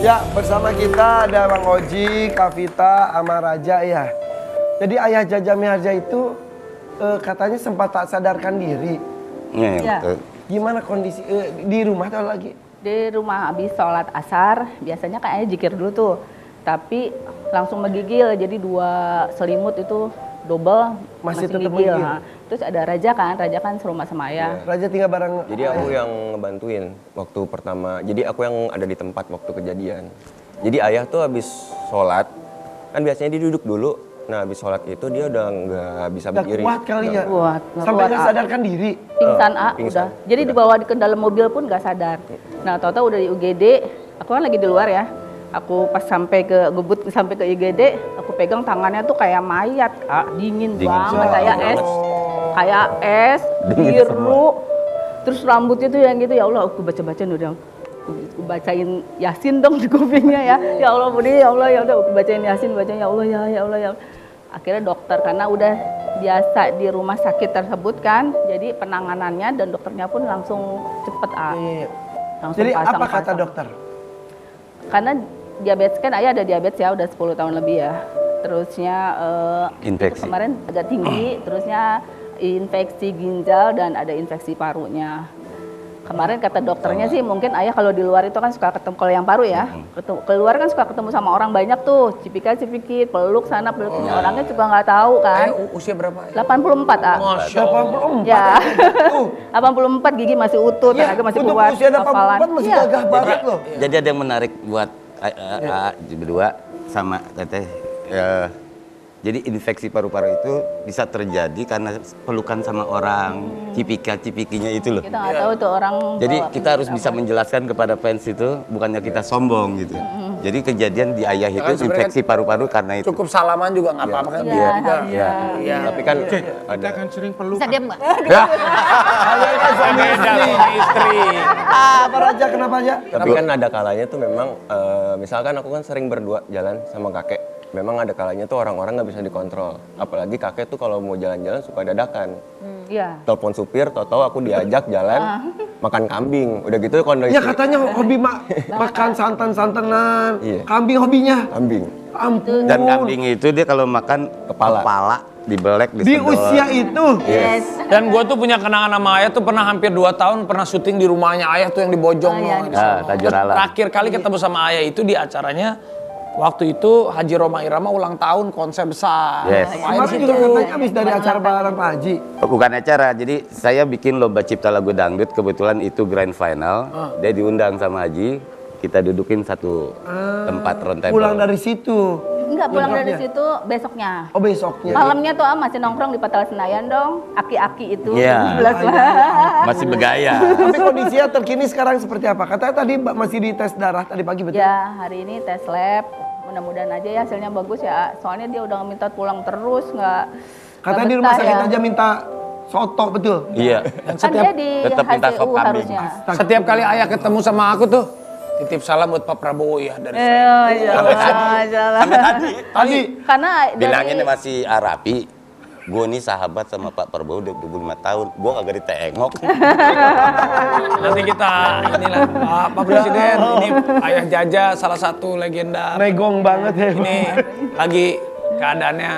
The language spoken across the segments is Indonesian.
Ya, bersama kita ada Bang Oji, Kak Vita, sama Raja ya. Jadi ayah Jaja Miharja itu katanya sempat tak sadarkan diri. Ya. Betul. Gimana kondisi di rumah atau lagi? Di rumah habis sholat asar, biasanya kayaknya jikir dulu tuh. Tapi langsung menggigil, jadi 2 selimut itu double Masih tetap gigil. menggigil? Terus ada Raja kan serumah sama ayah. Raja tinggal bareng. Jadi aku yang ngebantuin waktu pertama. Jadi aku yang ada di tempat waktu kejadian. Jadi ayah tuh habis sholat, kan biasanya dia duduk dulu. Nah habis sholat itu dia udah nggak bisa Nggak berdiri. kuat kali ya? Kuat, Sampai nggak sadarkan diri? Pingsan pingsan. udah. Jadi dibawa ke dalam mobil pun nggak sadar. Nah tahu-tahu udah di UGD, aku kan lagi di luar ya. Aku pas sampai ke IGD, aku pegang tangannya tuh kayak mayat, dingin banget, kayak es, biru. Terus rambutnya tuh yang gitu, ya Allah, aku baca-bacain udah. Aku bacain Yasin dong di kupingnya ya. Ya Allah, Budi, ya Allah, ya udah aku bacain Yasin, bacain ya Allah, ya Allah, ya Allah. Akhirnya dokter karena udah biasa di rumah sakit tersebut kan, jadi penanganannya dan dokternya pun langsung cepet. Langsung Jadi apa pasang. kata dokter? Karena diabetes kan ayah ada diabetes ya udah 10 tahun lebih ya. Terusnya Infeksi. kemarin agak tinggi, terusnya infeksi ginjal dan ada infeksi parunya. Kemarin kata dokternya sih mungkin ayah kalau di luar itu kan suka ketemu, kalau yang paru ya, keluar kan suka ketemu sama orang banyak tuh, cipika-cipikit, peluk sana, peluk sini, orangnya juga nggak tahu kan. Usia berapa? 84, Masya Allah. 84 Ya. tuh. 84 gigi masih utuh, Ya, tenaga masih untuk kuat, usia 84 hafalan. masih Iya. gagah banget loh. Jadi ada yang menarik buat berdua sama teteh. Jadi infeksi paru-paru itu bisa terjadi karena pelukan sama orang, cipika-cipikinya itu loh. Kita nggak tahu tuh orang. Jadi bawa kita harus bisa menjelaskan kepada fans itu, bukannya kita sombong gitu. Jadi kejadian di ayah itu Kan sebenarnya infeksi paru-paru karena itu. Cukup salaman juga nggak apa-apa kan? Iya, Iya. iya. Tapi kan Kita kan sering peluk. Bisa diam nggak? Beda suami istri. Apa Raja, kenapa aja? Tapi kan ada kalanya tuh memang, misalkan aku kan sering berdua jalan sama kakek. Memang ada kalanya tuh orang-orang nggak bisa dikontrol. Apalagi kakek tuh kalau mau jalan-jalan suka dadakan. Iya. Telepon supir, tahu-tahu aku diajak jalan makan kambing. Udah gitu kondisi Ya katanya hobi makan santan-santanan. Iya. Kambing hobinya. kambing. Ampun. Dan kambing itu dia kalau makan kepala dibelek, Di disedot. usia itu. Yes. Dan gue tuh punya kenangan sama ayah tuh pernah hampir 2 tahun pernah syuting di rumahnya ayah tuh yang di Bojong. iya, loh, di sono. Tajur Alam. Terakhir kali ketemu sama ayah itu di acaranya waktu itu Haji Roma Irama ulang tahun konser besar. Yes. Sama ayah di Kemarin situ. juga katanya habis dari acara bareng Pak Haji. Bukan acara, jadi saya bikin lomba cipta lagu dangdut, kebetulan itu grand final. Dia diundang sama Haji, kita dudukin satu tempat round table. Pulang dari situ. Enggak, pulang dari Nyokapnya? situ besoknya. Oh besoknya. Malamnya tuh masih nongkrong di Patal Senayan dong. Aki-aki itu. Iya. 11 Masih bergaya. Tapi kondisinya terkini sekarang seperti apa? Katanya tadi masih di tes darah tadi pagi betul? Ya, hari ini tes lab. Mudah-mudahan aja ya hasilnya bagus ya. Soalnya dia udah minta pulang terus, nggak Katanya di betah rumah sakit ya. aja minta soto betul? Iya. Kan dia di tetap minta sop HCU kambing. harusnya. Setiap kali ayah ketemu sama aku tuh titip salam buat Pak Prabowo ya dari saya. Masalah. Tadi Karena Bilangin dari masih Arapi. Gue nih sahabat sama Pak Prabowo udah 25 tahun. Gue kagak ditengok. Nanti kita inilah Pak Presiden, ini ayah Jaja salah satu legenda. negong banget ya. Ini lagi keadaannya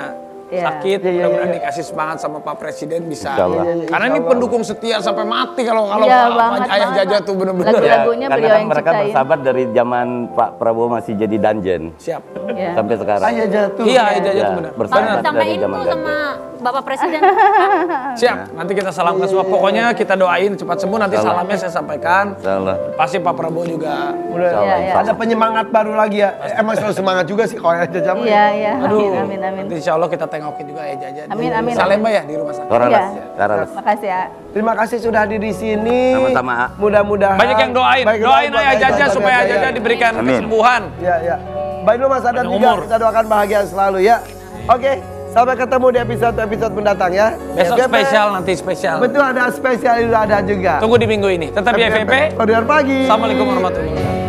Iya. sakit, Iya, iya, mudah-mudahan iya. dikasih semangat sama Pak Presiden bisa. Insya Allah. Karena ini pendukung setia sampai mati kalau Iya, Pak banget, ayah banget, Jaja Pak. tuh bener-bener. Lagu- Lagunya karena beliau kan yang mereka ciptain. bersahabat dari zaman Pak Prabowo masih jadi danjen. Siap. Iya. Sampai sekarang. Ayah jatuh. Iya, ayah Jaja Ya, tuh benar. bersahabat Samain dari tuh zaman sama danjen. Bapak Presiden. Siap. Nanti kita salamkan semua. Pokoknya kita doain cepat sembuh. Nanti salamnya saya sampaikan. Insya Allah. Pasti Pak Prabowo juga. Udah Iya, iya. ada penyemangat baru lagi ya. Emang selalu semangat juga sih kalau Ayah Jaja. Iya, iya. Aduh. Amin, amin. Nanti insya Allah kita tengokin juga ya Jaja. Amin, amin, Salemba amin. ya di rumah sakit. Karalas. Iya. Karalas. Makasih ya. Terima kasih sudah hadir di sini. Sama-sama, A. Mudah-mudahan Banyak yang doain. Baik, Doain buat ayah Jaja supaya Jaja. Jaja diberikan Amin. kesembuhan. Ya, ya. Baik dulu Mas Adat Panjang juga, umur. kita doakan bahagia selalu ya. Oke, sampai ketemu di episode mendatang ya. Besok FVP. spesial, nanti spesial. Betul ada spesial itu ada juga. Tunggu di minggu ini. Tetap di FVP. Koridor pagi. Assalamualaikum warahmatullahi wabarakatuh.